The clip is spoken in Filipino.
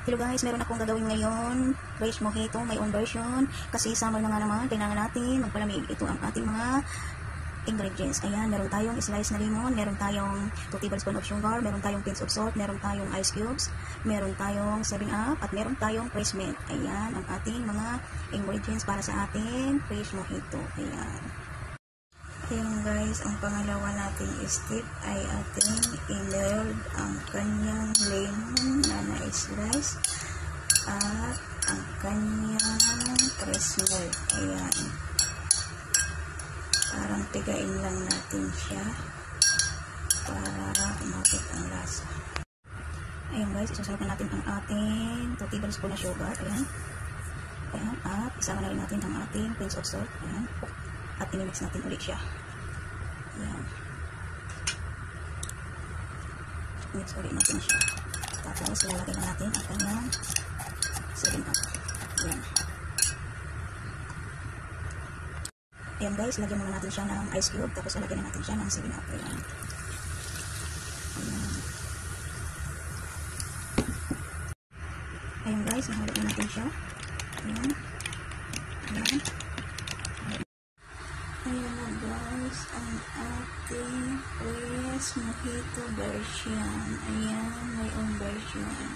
Hello guys, meron akong gagawin ngayon, fresh mojito, may own version. Kasi summer na nga naman, kailangan natin magpalamig. Ito ang ating mga ingredients. Ayan, meron tayong slice na lemon, meron tayong 2 tablespoon of sugar, meron tayong pinch of salt, meron tayong ice cubes, meron tayong 7-up, at meron tayong fresh mint. Ayan, ang ating mga ingredients para sa ating fresh mojito. Ayan. Ayan guys, ang pangalawa nating step ay ating i-melt ang kanyang lemon na na-slice at ang kanyang fresh milk. Ayan. Parang pigain lang natin siya para umabot ang lasa. Ayan guys, isasalap na natin ang ating 2 tablespoon na sugar. Ayan. Ayan. At isama na rin natin ang ating pinch of salt. Ayan. At inimix natin ulit siya. Ayan. Mix ulit natin siya. Tapos lalagay na natin ang kanyang 7-up. Ayan. Ayan guys, lagyan muna natin siya ng ice cube. Tapos lalagyan na natin siya ng 7-up. Ayan. Ayan. Ayan guys, nahulog na natin siya. Ayan. Ayan. Ayan na guys, ang ating fresh mojito version. Ayan, may own version.